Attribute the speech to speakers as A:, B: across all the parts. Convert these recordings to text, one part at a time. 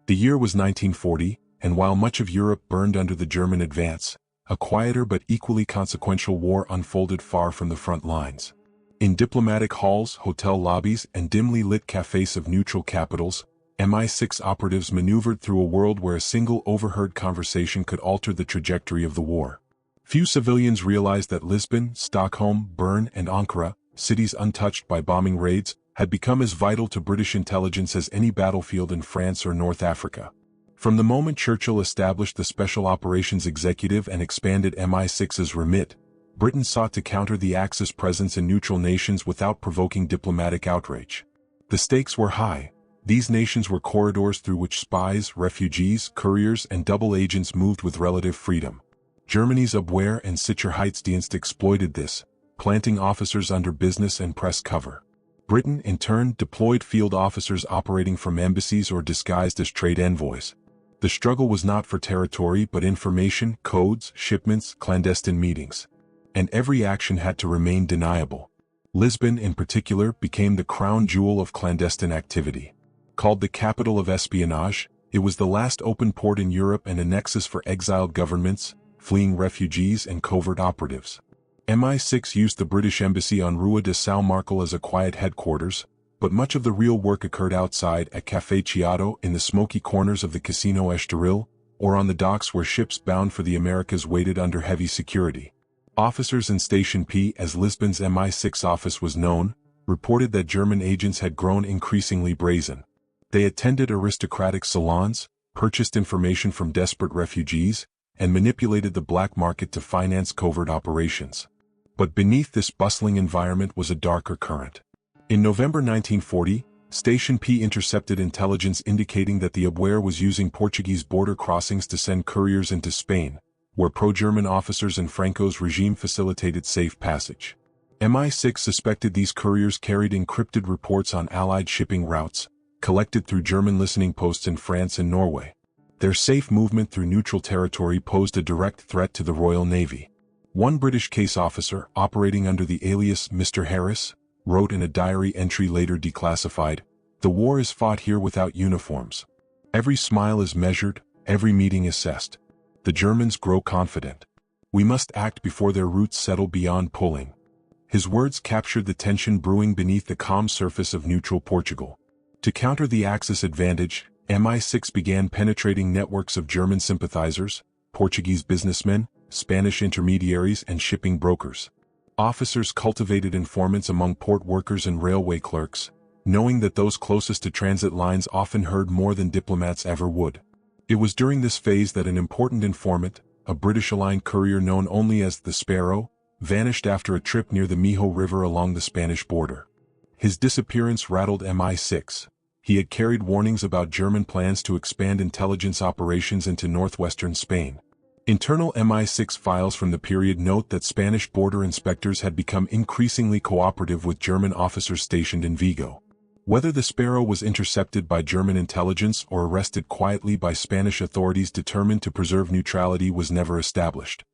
A: The year was 1940, and while much of Europe burned under the German advance, a quieter but equally consequential war unfolded far from the front lines. In diplomatic halls, hotel lobbies, and dimly lit cafés of neutral capitals, MI6 operatives maneuvered through a world where a single overheard conversation could alter the trajectory of the war. Few civilians realized that Lisbon, Stockholm, Bern, and Ankara, cities untouched by bombing raids, had become as vital to British intelligence as any battlefield in France or North Africa. From the moment Churchill established the Special Operations Executive and expanded MI6's remit, Britain sought to counter the Axis presence in neutral nations without provoking diplomatic outrage. The stakes were high. These nations were corridors through which spies, refugees, couriers, and double agents moved with relative freedom. Germany's Abwehr and Sicherheitsdienst exploited this, planting officers under business and press cover. Britain, in turn, deployed field officers operating from embassies or disguised as trade envoys. The struggle was not for territory but information, codes, shipments, clandestine meetings. And every action had to remain deniable. Lisbon, in particular, became the crown jewel of clandestine activity. Called the capital of espionage, it was the last open port in Europe and a nexus for exiled governments, fleeing refugees, and covert operatives. MI6 used the British Embassy on Rua de São Marco as a quiet headquarters, but much of the real work occurred outside at Café Chiado in the smoky corners of the Casino Estoril, or on the docks where ships bound for the Americas waited under heavy security. Officers in Station P, as Lisbon's MI6 office was known, reported that German agents had grown increasingly brazen. They attended aristocratic salons, purchased information from desperate refugees, and manipulated the black market to finance covert operations. But beneath this bustling environment was a darker current. In November 1940, Station P intercepted intelligence indicating that the Abwehr was using Portuguese border crossings to send couriers into Spain, where pro-German officers in Franco's regime facilitated safe passage. MI6 suspected these couriers carried encrypted reports on Allied shipping routes, collected through German listening posts in France and Norway. Their safe movement through neutral territory posed a direct threat to the Royal Navy. One British case officer, operating under the alias Mr. Harris, wrote in a diary entry later declassified, "The war is fought here without uniforms. Every smile is measured, every meeting assessed. The Germans grow confident. We must act before their roots settle beyond pulling." His words captured the tension brewing beneath the calm surface of neutral Portugal. To counter the Axis advantage, MI6 began penetrating networks of German sympathizers, Portuguese businessmen, Spanish intermediaries, and shipping brokers. Officers cultivated informants among port workers and railway clerks, knowing that those closest to transit lines often heard more than diplomats ever would. It was during this phase that an important informant, a British-aligned courier known only as the Sparrow, vanished after a trip near the Mijo River along the Spanish border. His disappearance rattled MI6. He had carried warnings about German plans to expand intelligence operations into northwestern Spain. Internal MI6 files from the period note that Spanish border inspectors had become increasingly cooperative with German officers stationed in Vigo. Whether the Sparrow was intercepted by German intelligence or arrested quietly by Spanish authorities determined to preserve neutrality was never established.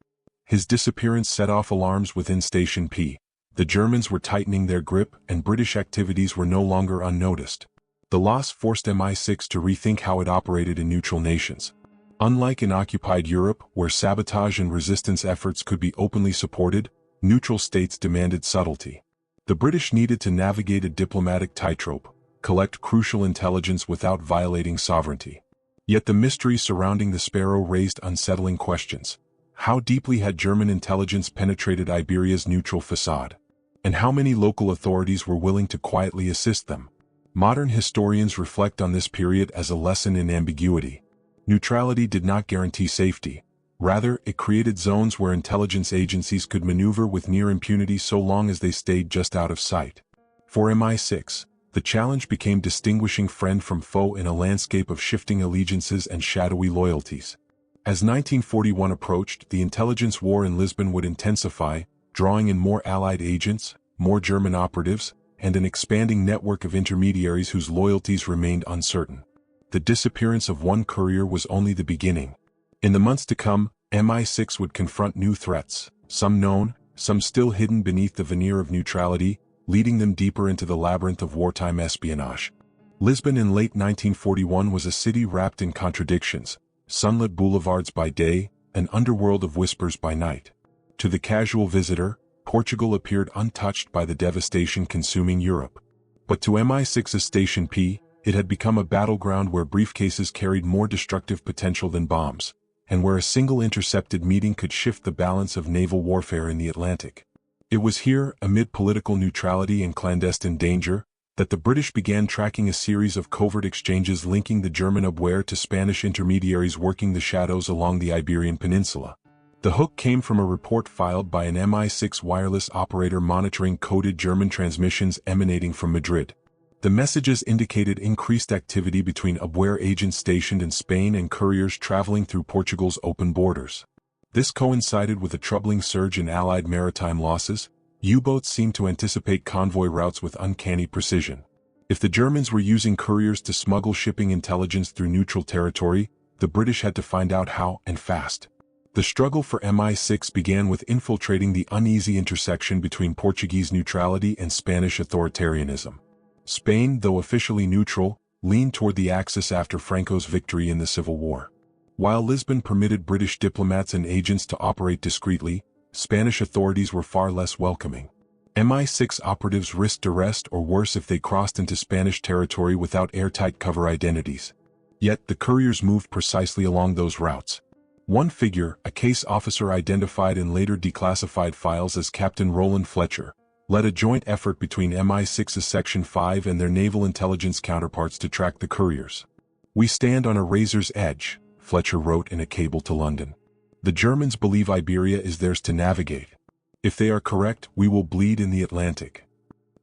A: His disappearance set off alarms within Station P. The Germans were tightening their grip and British activities were no longer unnoticed. The loss forced MI6 to rethink how it operated in neutral nations. Unlike in occupied Europe, where sabotage and resistance efforts could be openly supported, neutral states demanded subtlety. The British needed to navigate a diplomatic tightrope, collect crucial intelligence without violating sovereignty. Yet the mystery surrounding the Sparrow raised unsettling questions. How deeply had German intelligence penetrated Iberia's neutral facade? And how many local authorities were willing to quietly assist them? Modern historians reflect on this period as a lesson in ambiguity. Neutrality did not guarantee safety. Rather, it created zones where intelligence agencies could maneuver with near impunity so long as they stayed just out of sight. For MI6, the challenge became distinguishing friend from foe in a landscape of shifting allegiances and shadowy loyalties. As 1941 approached, the intelligence war in Lisbon would intensify, drawing in more Allied agents, more German operatives, and an expanding network of intermediaries whose loyalties remained uncertain. The disappearance of one courier was only the beginning. In the months to come, MI6 would confront new threats, some known, some still hidden beneath the veneer of neutrality, leading them deeper into the labyrinth of wartime espionage. Lisbon in late 1941 was a city wrapped in contradictions, sunlit boulevards by day, an underworld of whispers by night. To the casual visitor, Portugal appeared untouched by the devastation consuming Europe. But to MI6's Station P, it had become a battleground where briefcases carried more destructive potential than bombs, and where a single intercepted meeting could shift the balance of naval warfare in the Atlantic. It was here, amid political neutrality and clandestine danger, that the British began tracking a series of covert exchanges linking the German WWII to Spanish intermediaries working the shadows along the Iberian Peninsula. The hook came from a report filed by an MI6 wireless operator monitoring coded German transmissions emanating from Madrid. The messages indicated increased activity between WWII agents stationed in Spain and couriers traveling through Portugal's open borders. This coincided with a troubling surge in Allied maritime losses. U-boats seemed to anticipate convoy routes with uncanny precision. If the Germans were using couriers to smuggle shipping intelligence through neutral territory, the British had to find out how, and fast. The struggle for MI6 began with infiltrating the uneasy intersection between Portuguese neutrality and Spanish authoritarianism. Spain, though officially neutral, leaned toward the Axis after Franco's victory in the Civil War. While Lisbon permitted British diplomats and agents to operate discreetly, Spanish authorities were far less welcoming. MI6 operatives risked arrest or worse if they crossed into Spanish territory without airtight cover identities. Yet the couriers moved precisely along those routes. One figure, a case officer identified in later declassified files as Captain Roland Fletcher, led a joint effort between MI6's Section 5 and their naval intelligence counterparts to track the couriers. "We stand on a razor's edge," Fletcher wrote in a cable to London. "The Germans believe Iberia is theirs to navigate. If they are correct, we will bleed in the Atlantic."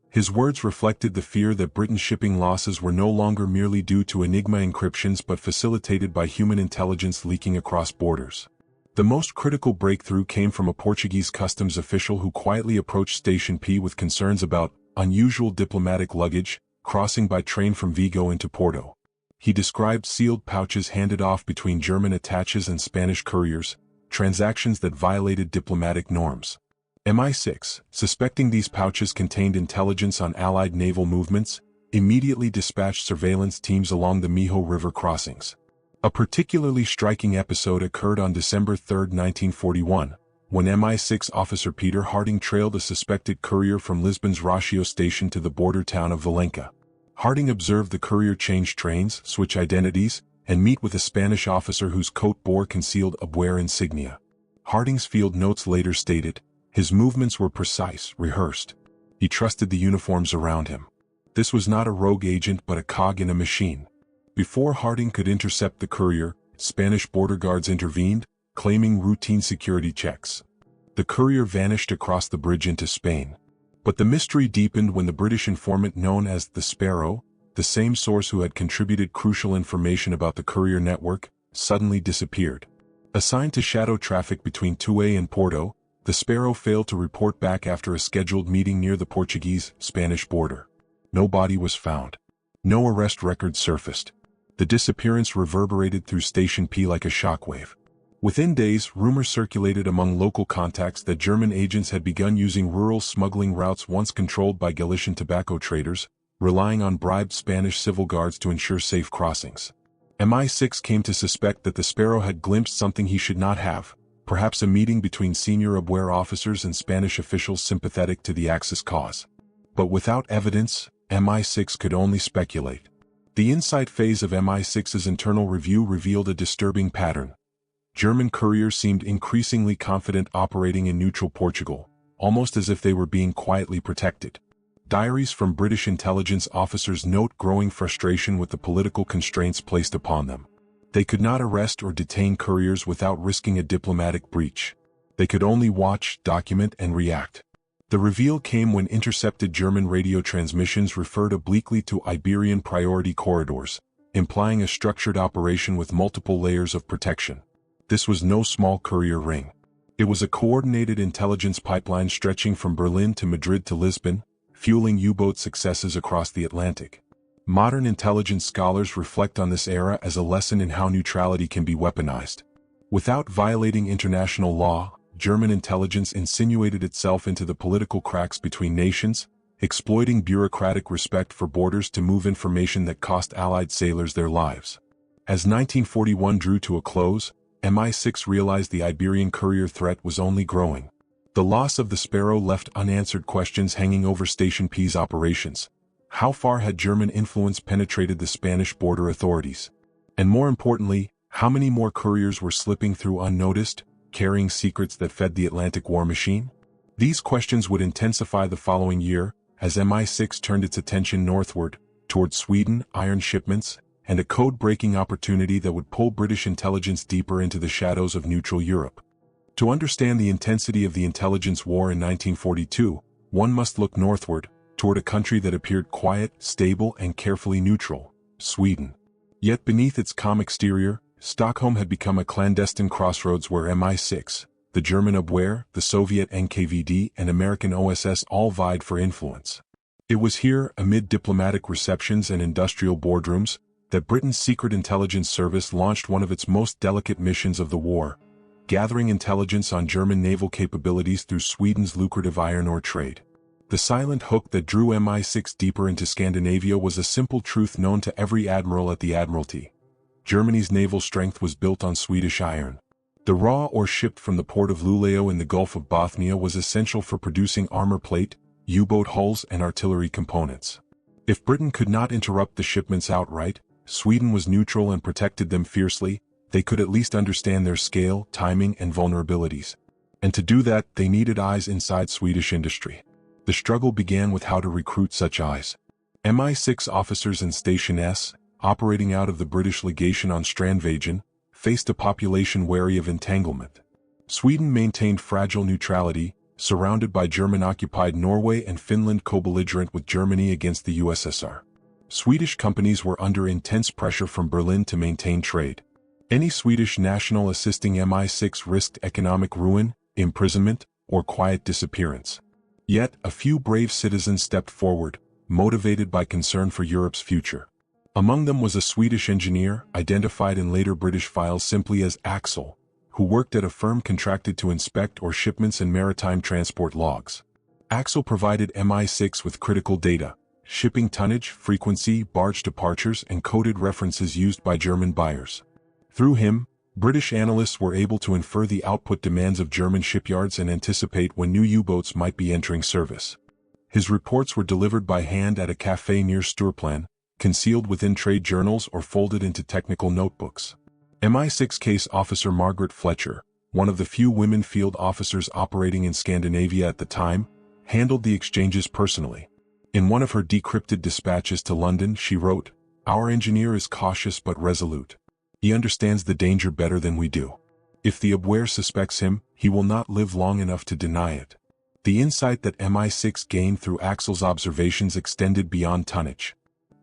A: His words reflected the fear that Britain's shipping losses were no longer merely due to Enigma encryptions but facilitated by human intelligence leaking across borders. The most critical breakthrough came from a Portuguese customs official who quietly approached Station P with concerns about unusual diplomatic luggage crossing by train from Vigo into Porto. He described sealed pouches handed off between German attaches and Spanish couriers, transactions that violated diplomatic norms. MI6, suspecting these pouches contained intelligence on Allied naval movements, immediately dispatched surveillance teams along the Mijo River crossings. A particularly striking episode occurred on December 3, 1941, when MI6 officer Peter Harding trailed a suspected courier from Lisbon's Rocio station to the border town of Valenca. Harding observed the courier change trains, switch identities, and meet with a Spanish officer whose coat bore concealed WWII insignia. Harding's field notes later stated, "His movements were precise, rehearsed. He trusted the uniforms around him. This was not a rogue agent but a cog in a machine." Before Harding could intercept the courier, Spanish border guards intervened, claiming routine security checks. The courier vanished across the bridge into Spain. But the mystery deepened when the British informant known as the Sparrow, the same source who had contributed crucial information about the courier network, suddenly disappeared. Assigned to shadow traffic between Tué and Porto, the Sparrow failed to report back after a scheduled meeting near the Portuguese-Spanish border. No body was found. No arrest record surfaced. The disappearance reverberated through Station P like a shockwave. Within days, rumors circulated among local contacts that German agents had begun using rural smuggling routes once controlled by Galician tobacco traders, relying on bribed Spanish civil guards to ensure safe crossings. MI6 came to suspect that the Sparrow had glimpsed something he should not have, perhaps a meeting between senior WWII officers and Spanish officials sympathetic to the Axis cause. But without evidence, MI6 could only speculate. The insight phase of MI6's internal review revealed a disturbing pattern. German couriers seemed increasingly confident operating in neutral Portugal, almost as if they were being quietly protected. Diaries from British intelligence officers note growing frustration with the political constraints placed upon them. They could not arrest or detain couriers without risking a diplomatic breach. They could only watch, document, and react. The reveal came when intercepted German radio transmissions referred obliquely to Iberian priority corridors, implying a structured operation with multiple layers of protection. This was no small courier ring. It was a coordinated intelligence pipeline stretching from Berlin to Madrid to Lisbon, fueling U-boat successes across the Atlantic. Modern intelligence scholars reflect on this era as a lesson in how neutrality can be weaponized. Without violating international law, German intelligence insinuated itself into the political cracks between nations, exploiting bureaucratic respect for borders to move information that cost Allied sailors their lives. As 1941 drew to a close, MI6 realized the Iberian courier threat was only growing. The loss of the Sparrow left unanswered questions hanging over Station P's operations. How far had German influence penetrated the Spanish border authorities? And more importantly, how many more couriers were slipping through unnoticed, carrying secrets that fed the Atlantic war machine? These questions would intensify the following year, as MI6 turned its attention northward, toward Sweden, iron shipments, and a code-breaking opportunity that would pull British intelligence deeper into the shadows of neutral Europe. To understand the intensity of the intelligence war in 1942, one must look northward, toward a country that appeared quiet, stable, and carefully neutral, Sweden. Yet beneath its calm exterior, Stockholm had become a clandestine crossroads where MI6, the German WWII, the Soviet NKVD, and American OSS all vied for influence. It was here, amid diplomatic receptions and industrial boardrooms, that Britain's Secret Intelligence Service launched one of its most delicate missions of the war, gathering intelligence on German naval capabilities through Sweden's lucrative iron ore trade. The silent hook that drew MI6 deeper into Scandinavia was a simple truth known to every admiral at the Admiralty. Germany's naval strength was built on Swedish iron. The raw ore shipped from the port of Luleå in the Gulf of Bothnia was essential for producing armor plate, U-boat hulls, and artillery components. If Britain could not interrupt the shipments outright, Sweden was neutral and protected them fiercely. They could at least understand their scale, timing, and vulnerabilities. And to do that, they needed eyes inside Swedish industry. The struggle began with how to recruit such eyes. MI6 officers in Station S, operating out of the British legation on Strandvägen, faced a population wary of entanglement. Sweden maintained fragile neutrality, surrounded by German-occupied Norway and Finland co-belligerent with Germany against the USSR. Swedish companies were under intense pressure from Berlin to maintain trade. Any Swedish national assisting MI6 risked economic ruin, imprisonment, or quiet disappearance. Yet, a few brave citizens stepped forward, motivated by concern for Europe's future. Among them was a Swedish engineer, identified in later British files simply as Axel, who worked at a firm contracted to inspect ore shipments and maritime transport logs. Axel provided MI6 with critical data: shipping tonnage, frequency, barge departures, and coded references used by German buyers. Through him, British analysts were able to infer the output demands of German shipyards and anticipate when new U-boats might be entering service. His reports were delivered by hand at a cafe near Stureplan, concealed within trade journals or folded into technical notebooks. MI6 case officer Margaret Fletcher, one of the few women field officers operating in Scandinavia at the time, handled the exchanges personally. In one of her decrypted dispatches to London, she wrote, "Our engineer is cautious but resolute. He understands the danger better than we do. If the WWII suspects him, he will not live long enough to deny it." The insight that MI6 gained through Axel's observations extended beyond tonnage.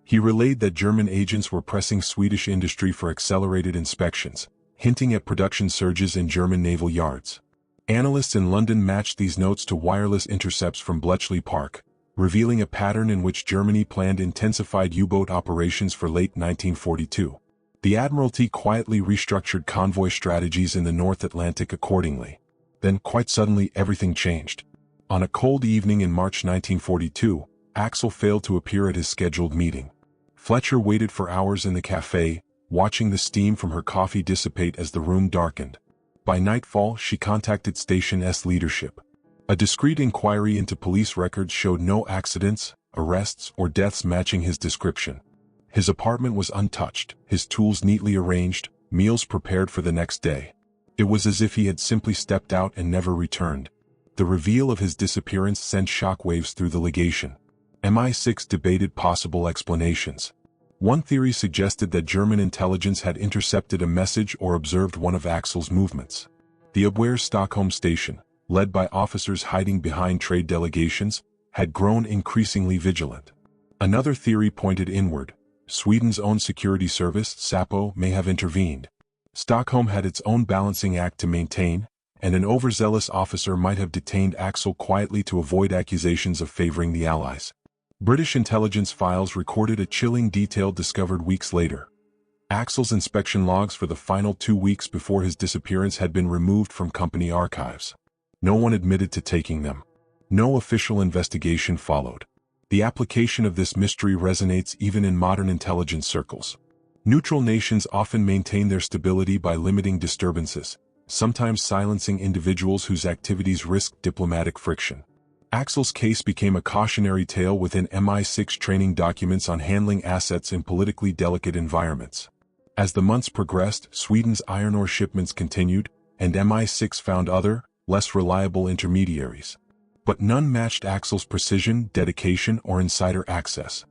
A: He relayed that German agents were pressing Swedish industry for accelerated inspections, hinting at production surges in German naval yards. Analysts in London matched these notes to wireless intercepts from Bletchley Park, revealing a pattern in which Germany planned intensified U-boat operations for late 1942. The Admiralty quietly restructured convoy strategies in the North Atlantic accordingly. Then, quite suddenly, everything changed. On a cold evening in March 1942, Axel failed to appear at his scheduled meeting. Fletcher waited for hours in the cafe, watching the steam from her coffee dissipate as the room darkened. By nightfall, she contacted Station S leadership. A discreet inquiry into police records showed no accidents, arrests, or deaths matching his description. His apartment was untouched, his tools neatly arranged, meals prepared for the next day. It was as if he had simply stepped out and never returned. The reveal of his disappearance sent shockwaves through the legation. MI6 debated possible explanations. One theory suggested that German intelligence had intercepted a message or observed one of Axel's movements. The WWII Stockholm station, led by officers hiding behind trade delegations, had grown increasingly vigilant. Another theory pointed inward. Sweden's own security service, SAPO, may have intervened. Stockholm had its own balancing act to maintain, and an overzealous officer might have detained Axel quietly to avoid accusations of favoring the Allies. British intelligence files recorded a chilling detail discovered weeks later. Axel's inspection logs for the final 2 weeks before his disappearance had been removed from company archives. No one admitted to taking them. No official investigation followed. The application of this mystery resonates even in modern intelligence circles. Neutral nations often maintain their stability by limiting disturbances, sometimes silencing individuals whose activities risk diplomatic friction. Axel's case became a cautionary tale within MI6 training documents on handling assets in politically delicate environments. As the months progressed, Sweden's iron ore shipments continued, and MI6 found other, less reliable intermediaries. But none matched Axel's precision, dedication, or insider access.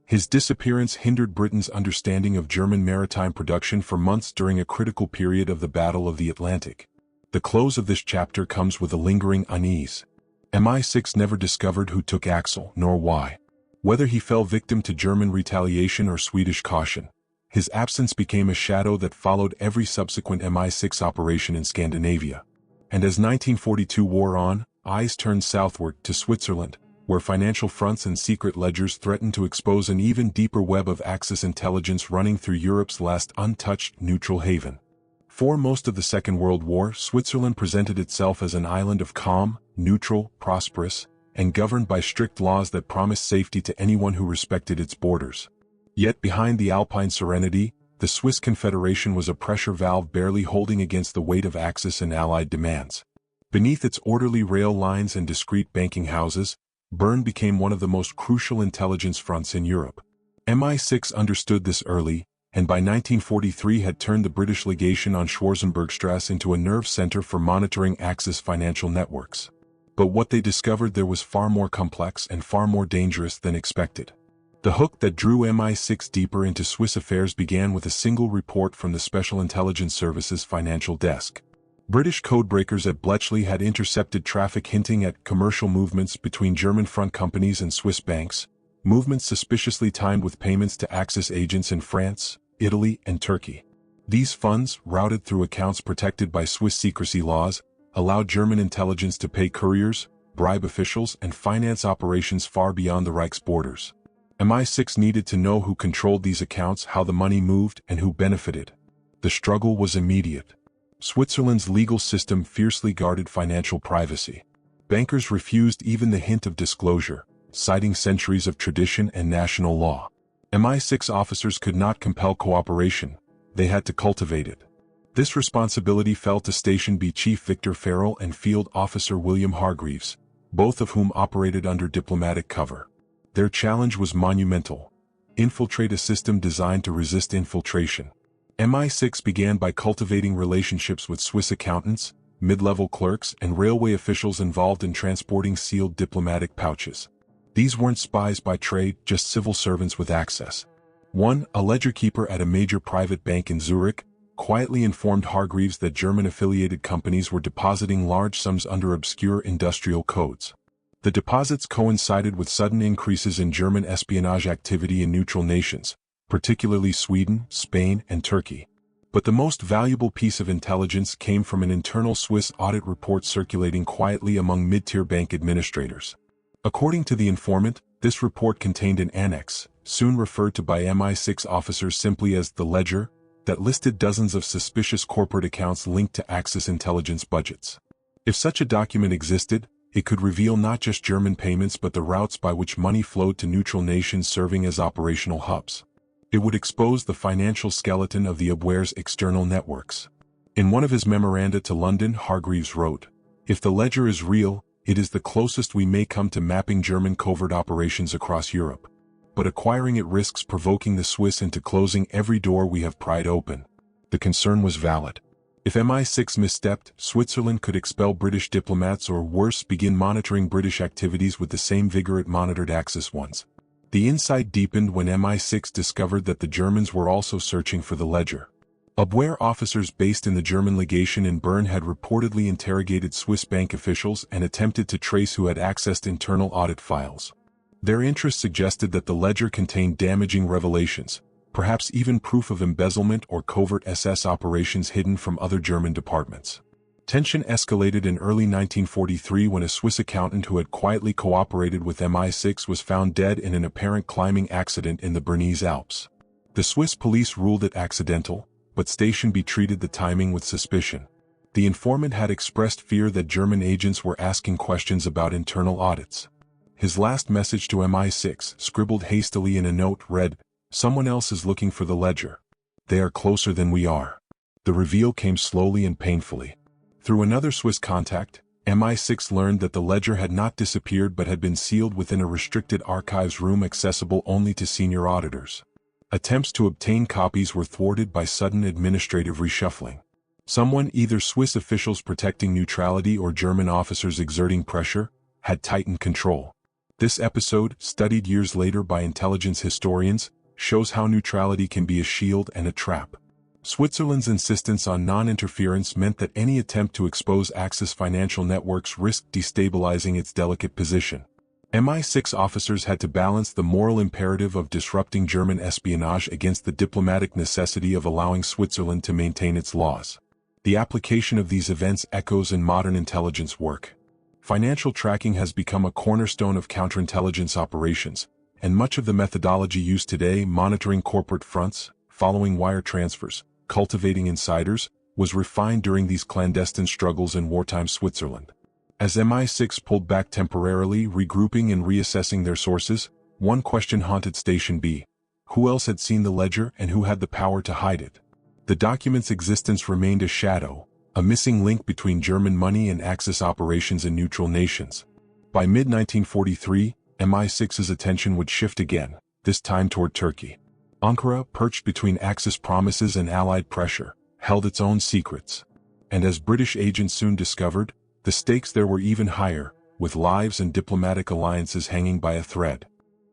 A: His disappearance hindered Britain's understanding of German maritime production for months during a critical period of the Battle of the Atlantic. The close of this chapter comes with a lingering unease. MI6 never discovered who took Axel, nor why. Whether he fell victim to German retaliation or Swedish caution, his absence became a shadow that followed every subsequent MI6 operation in Scandinavia. And as 1942 wore on, eyes turned southward to Switzerland, where financial fronts and secret ledgers threatened to expose an even deeper web of Axis intelligence running through Europe's last untouched neutral haven. For most of the Second World War, Switzerland presented itself as an island of calm, neutral, prosperous, and governed by strict laws that promised safety to anyone who respected its borders. Yet behind the Alpine serenity, the Swiss Confederation was a pressure valve barely holding against the weight of Axis and Allied demands. Beneath its orderly rail lines and discreet banking houses, Bern became one of the most crucial intelligence fronts in Europe. MI6 understood this early, and by 1943 had turned the British legation on Schwarzenbergstrasse into a nerve center for monitoring Axis financial networks. But what they discovered there was far more complex and far more dangerous than expected. The hook that drew MI6 deeper into Swiss affairs began with a single report from the Special Intelligence Service's financial desk. British codebreakers at Bletchley had intercepted traffic hinting at commercial movements between German front companies and Swiss banks, movements suspiciously timed with payments to Axis agents in France, Italy, and Turkey. These funds, routed through accounts protected by Swiss secrecy laws, allowed German intelligence to pay couriers, bribe officials, and finance operations far beyond the Reich's borders. MI6 needed to know who controlled these accounts, how the money moved, and who benefited. The struggle was immediate. Switzerland's legal system fiercely guarded financial privacy. Bankers refused even the hint of disclosure, citing centuries of tradition and national law. MI6 officers could not compel cooperation, they had to cultivate it. This responsibility fell to Station B Chief Victor Farrell and Field Officer William Hargreaves, both of whom operated under diplomatic cover. Their challenge was monumental: infiltrate a system designed to resist infiltration. MI6 began by cultivating relationships with Swiss accountants, mid-level clerks, and railway officials involved in transporting sealed diplomatic pouches. These weren't spies by trade, just civil servants with access. One, a ledger keeper at a major private bank in Zurich, quietly informed Hargreaves that German-affiliated companies were depositing large sums under obscure industrial codes. The deposits coincided with sudden increases in German espionage activity in neutral nations, particularly Sweden, Spain, and Turkey. But the most valuable piece of intelligence came from an internal Swiss audit report circulating quietly among mid-tier bank administrators. According to the informant, this report contained an annex, soon referred to by MI6 officers simply as the ledger, that listed dozens of suspicious corporate accounts linked to Axis intelligence budgets. If such a document existed, it could reveal not just German payments but the routes by which money flowed to neutral nations serving as operational hubs. It would expose the financial skeleton of the WWII's external networks. In one of his memoranda to London, Hargreaves wrote, "If the ledger is real, it is the closest we may come to mapping German covert operations across Europe. But acquiring it risks provoking the Swiss into closing every door we have pried open." The concern was valid. If MI6 misstepped, Switzerland could expel British diplomats or worse, begin monitoring British activities with the same vigor it monitored Axis ones. The insight deepened when MI6 discovered that the Germans were also searching for the ledger. WWII officers based in the German legation in Bern had reportedly interrogated Swiss bank officials and attempted to trace who had accessed internal audit files. Their interest suggested that the ledger contained damaging revelations, perhaps even proof of embezzlement or covert SS operations hidden from other German departments. Tension escalated in early 1943 when a Swiss accountant who had quietly cooperated with MI6 was found dead in an apparent climbing accident in the Bernese Alps. The Swiss police ruled it accidental, but Station B treated the timing with suspicion. The informant had expressed fear that German agents were asking questions about internal audits. His last message to MI6, scribbled hastily in a note, read, "Someone else is looking for the ledger. They are closer than we are." The reveal came slowly and painfully. Through another Swiss contact, MI6 learned that the ledger had not disappeared but had been sealed within a restricted archives room accessible only to senior auditors. Attempts to obtain copies were thwarted by sudden administrative reshuffling. Someone, either Swiss officials protecting neutrality or German officers exerting pressure, had tightened control. This episode, studied years later by intelligence historians, shows how neutrality can be a shield and a trap. Switzerland's insistence on non-interference meant that any attempt to expose Axis financial networks risked destabilizing its delicate position. MI6 officers had to balance the moral imperative of disrupting German espionage against the diplomatic necessity of allowing Switzerland to maintain its laws. The application of these events echoes in modern intelligence work. Financial tracking has become a cornerstone of counterintelligence operations, and much of the methodology used today, monitoring corporate fronts, following wire transfers, cultivating insiders, was refined during these clandestine struggles in wartime Switzerland. As MI6 pulled back temporarily, regrouping and reassessing their sources, one question haunted Station B. Who else had seen the ledger and who had the power to hide it? The document's existence remained a shadow, a missing link between German money and Axis operations in neutral nations. By mid-1943, MI6's attention would shift again, this time toward Turkey. Ankara, perched between Axis promises and Allied pressure, held its own secrets. And as British agents soon discovered, the stakes there were even higher, with lives and diplomatic alliances hanging by a thread.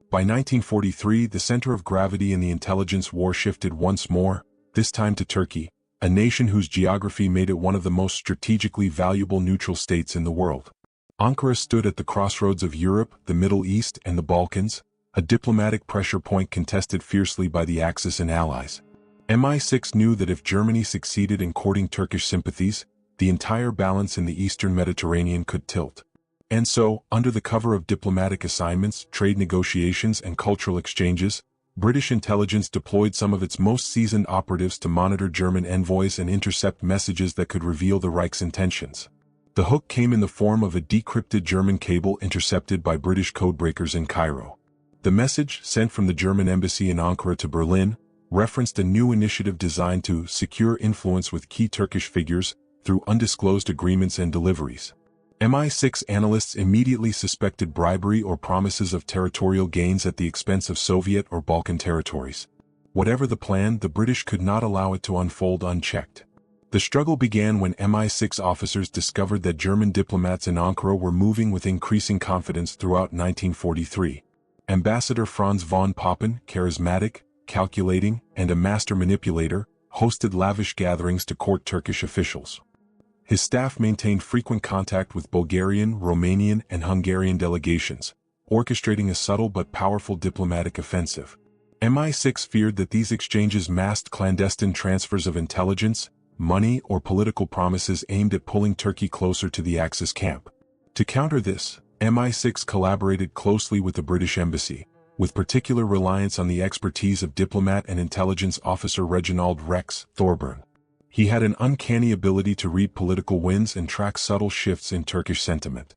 A: By 1943, the center of gravity in the intelligence war shifted once more, this time to Turkey, a nation whose geography made it one of the most strategically valuable neutral states in the world. Ankara stood at the crossroads of Europe, the Middle East, and the Balkans, a diplomatic pressure point contested fiercely by the Axis and allies. MI6 knew that if Germany succeeded in courting Turkish sympathies, the entire balance in the eastern Mediterranean could tilt. And so, under the cover of diplomatic assignments, trade negotiations, and cultural exchanges, British intelligence deployed some of its most seasoned operatives to monitor German envoys and intercept messages that could reveal the Reich's intentions. The hook came in the form of a decrypted German cable intercepted by British codebreakers in Cairo. The message, sent from the German embassy in Ankara to Berlin, referenced a new initiative designed to secure influence with key Turkish figures through undisclosed agreements and deliveries. MI6 analysts immediately suspected bribery or promises of territorial gains at the expense of Soviet or Balkan territories. Whatever the plan, the British could not allow it to unfold unchecked. The struggle began when MI6 officers discovered that German diplomats in Ankara were moving with increasing confidence throughout 1943. Ambassador Franz von Papen, charismatic, calculating, and a master manipulator, hosted lavish gatherings to court Turkish officials. His staff maintained frequent contact with Bulgarian, Romanian, and Hungarian delegations, orchestrating a subtle but powerful diplomatic offensive. MI6 feared that these exchanges masked clandestine transfers of intelligence, money, or political promises aimed at pulling Turkey closer to the Axis camp. To counter this, MI6 collaborated closely with the British Embassy, with particular reliance on the expertise of diplomat and intelligence officer Reginald Rex Thorburn. He had an uncanny ability to read political winds and track subtle shifts in Turkish sentiment.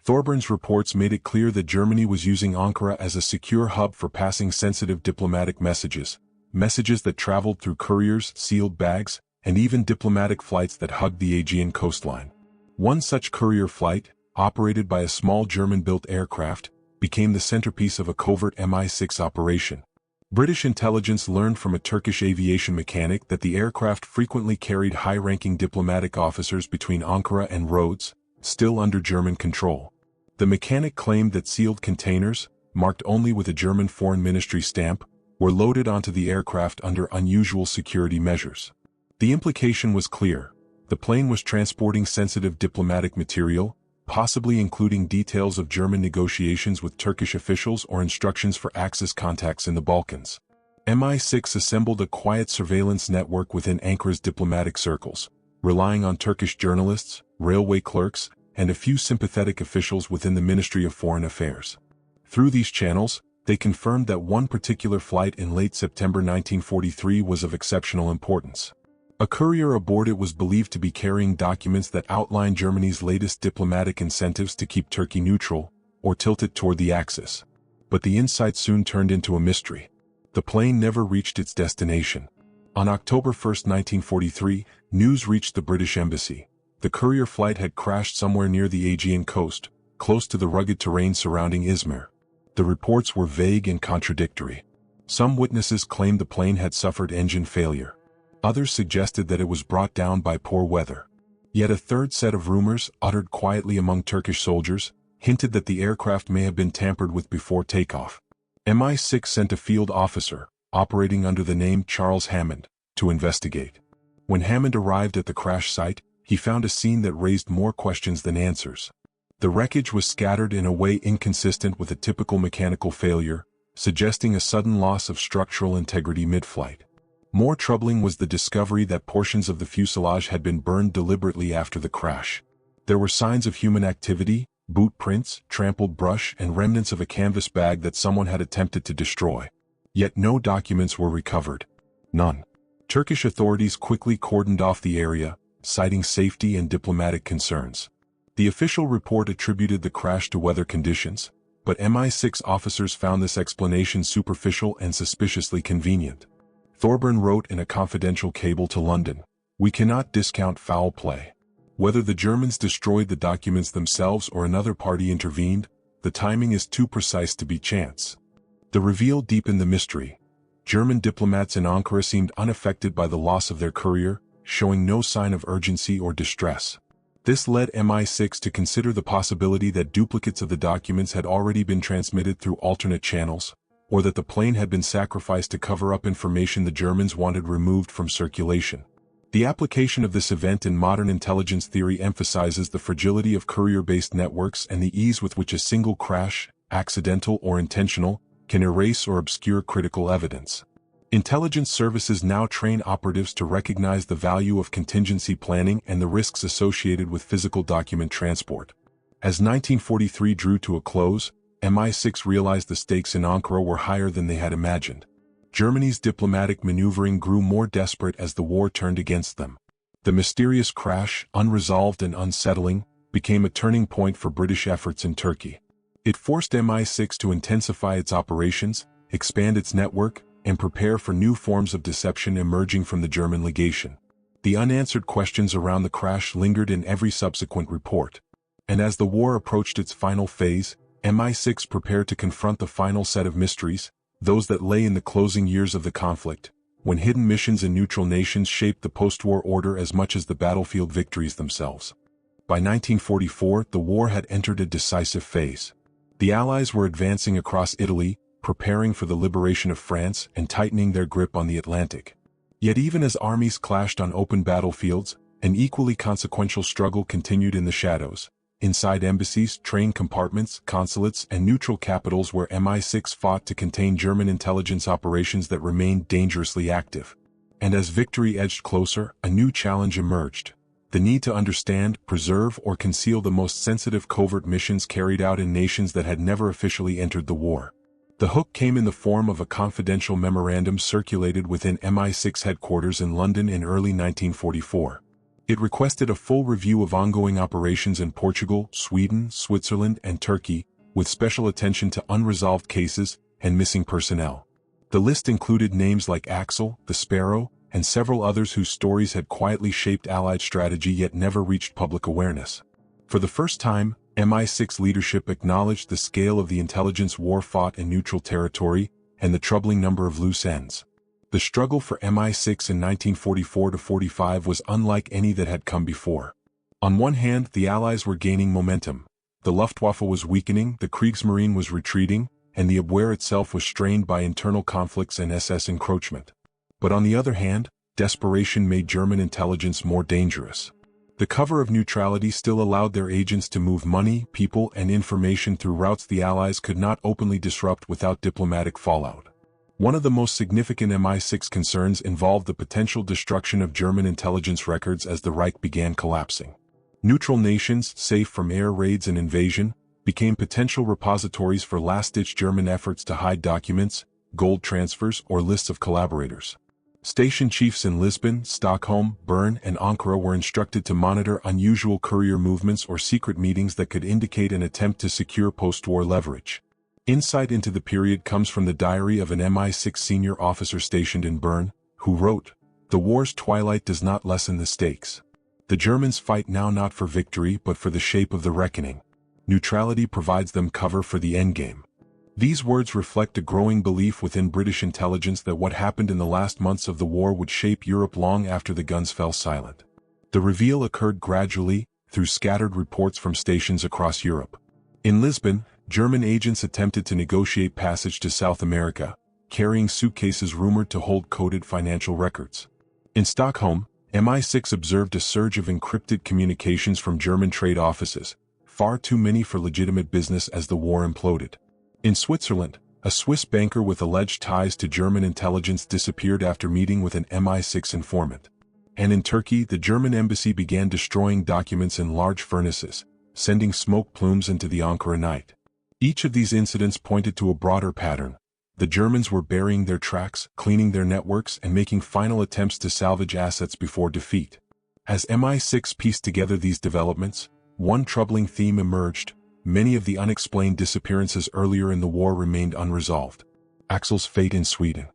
A: Thorburn's reports made it clear that Germany was using Ankara as a secure hub for passing sensitive diplomatic messages that traveled through couriers, sealed bags, and even diplomatic flights that hugged the Aegean coastline. One such courier flight, operated by a small German-built aircraft, became the centerpiece of a covert MI6 operation. British intelligence learned from a Turkish aviation mechanic that the aircraft frequently carried high-ranking diplomatic officers between Ankara and Rhodes, still under German control. The mechanic claimed that sealed containers, marked only with a German Foreign Ministry stamp, were loaded onto the aircraft under unusual security measures. The implication was clear. The plane was transporting sensitive diplomatic material, possibly including details of German negotiations with Turkish officials or instructions for Axis contacts in the Balkans. MI6 assembled a quiet surveillance network within Ankara's diplomatic circles, relying on Turkish journalists, railway clerks, and a few sympathetic officials within the Ministry of Foreign Affairs. Through these channels, they confirmed that one particular flight in late September 1943 was of exceptional importance. A courier aboard it was believed to be carrying documents that outlined Germany's latest diplomatic incentives to keep Turkey neutral, or tilt it toward the axis. But the insight soon turned into a mystery. The plane never reached its destination. On October 1, 1943, news reached the British Embassy. The courier flight had crashed somewhere near the Aegean coast, close to the rugged terrain surrounding Izmir. The reports were vague and contradictory. Some witnesses claimed the plane had suffered engine failure. Others suggested that it was brought down by poor weather. Yet a third set of rumors, uttered quietly among Turkish soldiers, hinted that the aircraft may have been tampered with before takeoff. MI6 sent a field officer, operating under the name Charles Hammond, to investigate. When Hammond arrived at the crash site, he found a scene that raised more questions than answers. The wreckage was scattered in a way inconsistent with a typical mechanical failure, suggesting a sudden loss of structural integrity mid-flight. More troubling was the discovery that portions of the fuselage had been burned deliberately after the crash. There were signs of human activity, boot prints, trampled brush, and remnants of a canvas bag that someone had attempted to destroy. Yet no documents were recovered. None. Turkish authorities quickly cordoned off the area, citing safety and diplomatic concerns. The official report attributed the crash to weather conditions, but MI6 officers found this explanation superficial and suspiciously convenient. Thorburn wrote in a confidential cable to London, "We cannot discount foul play. Whether the Germans destroyed the documents themselves or another party intervened, the timing is too precise to be chance." The reveal deepened the mystery. German diplomats in Ankara seemed unaffected by the loss of their courier, showing no sign of urgency or distress. This led MI6 to consider the possibility that duplicates of the documents had already been transmitted through alternate channels, or that the plane had been sacrificed to cover up information the Germans wanted removed from circulation. The application of this event in modern intelligence theory emphasizes the fragility of courier-based networks and the ease with which a single crash, accidental or intentional, can erase or obscure critical evidence. Intelligence services now train operatives to recognize the value of contingency planning and the risks associated with physical document transport. As 1943 drew to a close, MI6 realized the stakes in Ankara were higher than they had imagined. Germany's diplomatic maneuvering grew more desperate as the war turned against them. The mysterious crash, unresolved and unsettling, became a turning point for British efforts in Turkey. It forced MI6 to intensify its operations, expand its network, and prepare for new forms of deception emerging from the German legation. The unanswered questions around the crash lingered in every subsequent report. And as the war approached its final phase, MI6 prepared to confront the final set of mysteries, those that lay in the closing years of the conflict, when hidden missions in neutral nations shaped the post-war order as much as the battlefield victories themselves. By 1944, the war had entered a decisive phase. The Allies were advancing across Italy, preparing for the liberation of France and tightening their grip on the Atlantic. Yet even as armies clashed on open battlefields, an equally consequential struggle continued in the shadows. Inside embassies, train compartments, consulates, and neutral capitals where MI6 fought to contain German intelligence operations that remained dangerously active. And as victory edged closer, a new challenge emerged. The need to understand, preserve, or conceal the most sensitive covert missions carried out in nations that had never officially entered the war. The hook came in the form of a confidential memorandum circulated within MI6 headquarters in London in early 1944. It requested a full review of ongoing operations in Portugal, Sweden, Switzerland, and Turkey, with special attention to unresolved cases and missing personnel. The list included names like Axel, the Sparrow, and several others whose stories had quietly shaped Allied strategy yet never reached public awareness. For the first time, MI6 leadership acknowledged the scale of the intelligence war fought in neutral territory and the troubling number of loose ends. The struggle for MI6 in 1944-45 was unlike any that had come before. On one hand, the Allies were gaining momentum. The Luftwaffe was weakening, the Kriegsmarine was retreating, and the Abwehr itself was strained by internal conflicts and SS encroachment. But on the other hand, desperation made German intelligence more dangerous. The cover of neutrality still allowed their agents to move money, people, and information through routes the Allies could not openly disrupt without diplomatic fallout. One of the most significant MI6 concerns involved the potential destruction of German intelligence records as the Reich began collapsing. Neutral nations, safe from air raids and invasion, became potential repositories for last-ditch German efforts to hide documents, gold transfers, or lists of collaborators. Station chiefs in Lisbon, Stockholm, Bern, and Ankara were instructed to monitor unusual courier movements or secret meetings that could indicate an attempt to secure post-war leverage. Insight into the period comes from the diary of an MI6 senior officer stationed in Bern, who wrote, "The war's twilight does not lessen the stakes. The Germans fight now not for victory but for the shape of the reckoning. Neutrality provides them cover for the endgame." These words reflect a growing belief within British intelligence that what happened in the last months of the war would shape Europe long after the guns fell silent. The reveal occurred gradually, through scattered reports from stations across Europe. In Lisbon, German agents attempted to negotiate passage to South America, carrying suitcases rumored to hold coded financial records. In Stockholm, MI6 observed a surge of encrypted communications from German trade offices, far too many for legitimate business as the war imploded. In Switzerland, a Swiss banker with alleged ties to German intelligence disappeared after meeting with an MI6 informant. And in Turkey, the German embassy began destroying documents in large furnaces, sending smoke plumes into the Ankara night. Each of these incidents pointed to a broader pattern. The Germans were burying their tracks, cleaning their networks, and making final attempts to salvage assets before defeat. As MI6 pieced together these developments, one troubling theme emerged. Many of the unexplained disappearances earlier in the war remained unresolved. Axel's fate in Sweden.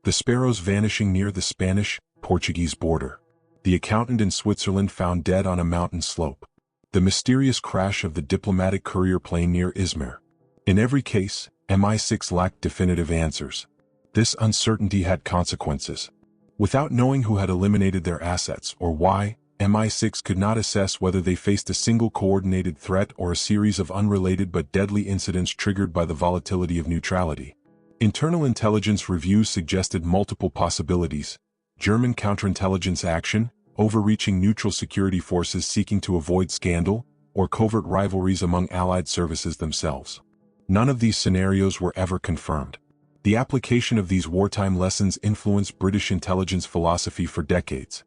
A: The sparrows vanishing near the Spanish-Portuguese border. The accountant in Switzerland found dead on a mountain slope. The mysterious crash of the diplomatic courier plane near Izmir. In every case, MI6 lacked definitive answers. This uncertainty had consequences. Without knowing who had eliminated their assets or why, MI6 could not assess whether they faced a single coordinated threat or a series of unrelated but deadly incidents triggered by the volatility of neutrality. Internal intelligence reviews suggested multiple possibilities: German counterintelligence action, overreaching neutral security forces seeking to avoid scandal, or covert rivalries among allied services themselves. None of these scenarios were ever confirmed. The application of these wartime lessons influenced British intelligence philosophy for decades.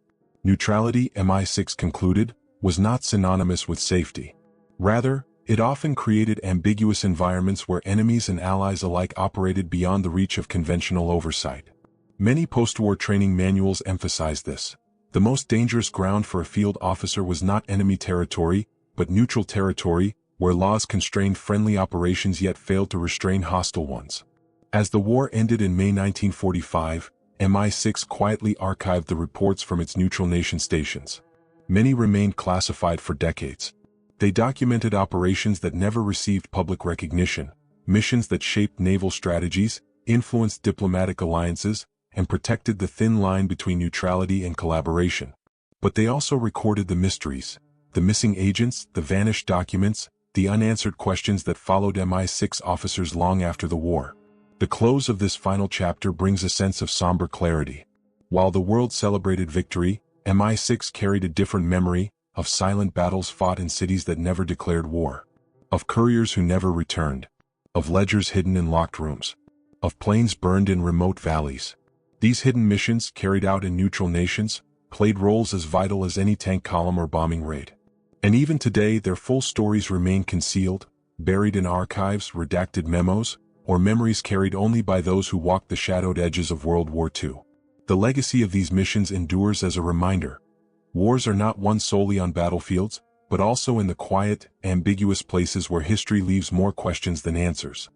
A: Neutrality, MI6 concluded, was not synonymous with safety. Rather, it often created ambiguous environments where enemies and allies alike operated beyond the reach of conventional oversight. Many post-war training manuals emphasize this. The most dangerous ground for a field officer was not enemy territory, but neutral territory, where laws constrained friendly operations yet failed to restrain hostile ones. As the war ended in May 1945, MI6 quietly archived the reports from its neutral nation stations. Many remained classified for decades. They documented operations that never received public recognition, missions that shaped naval strategies, influenced diplomatic alliances, and protected the thin line between neutrality and collaboration. But they also recorded the mysteries, the missing agents, the vanished documents, the unanswered questions that followed MI6 officers long after the war. The close of this final chapter brings a sense of somber clarity. While the world celebrated victory, MI6 carried a different memory, of silent battles fought in cities that never declared war, of couriers who never returned, of ledgers hidden in locked rooms, of planes burned in remote valleys. These hidden missions, carried out in neutral nations, played roles as vital as any tank column or bombing raid. And even today their full stories remain concealed, buried in archives, redacted memos, or memories carried only by those who walked the shadowed edges of World War II. The legacy of these missions endures as a reminder. Wars are not won solely on battlefields, but also in the quiet, ambiguous places where history leaves more questions than answers.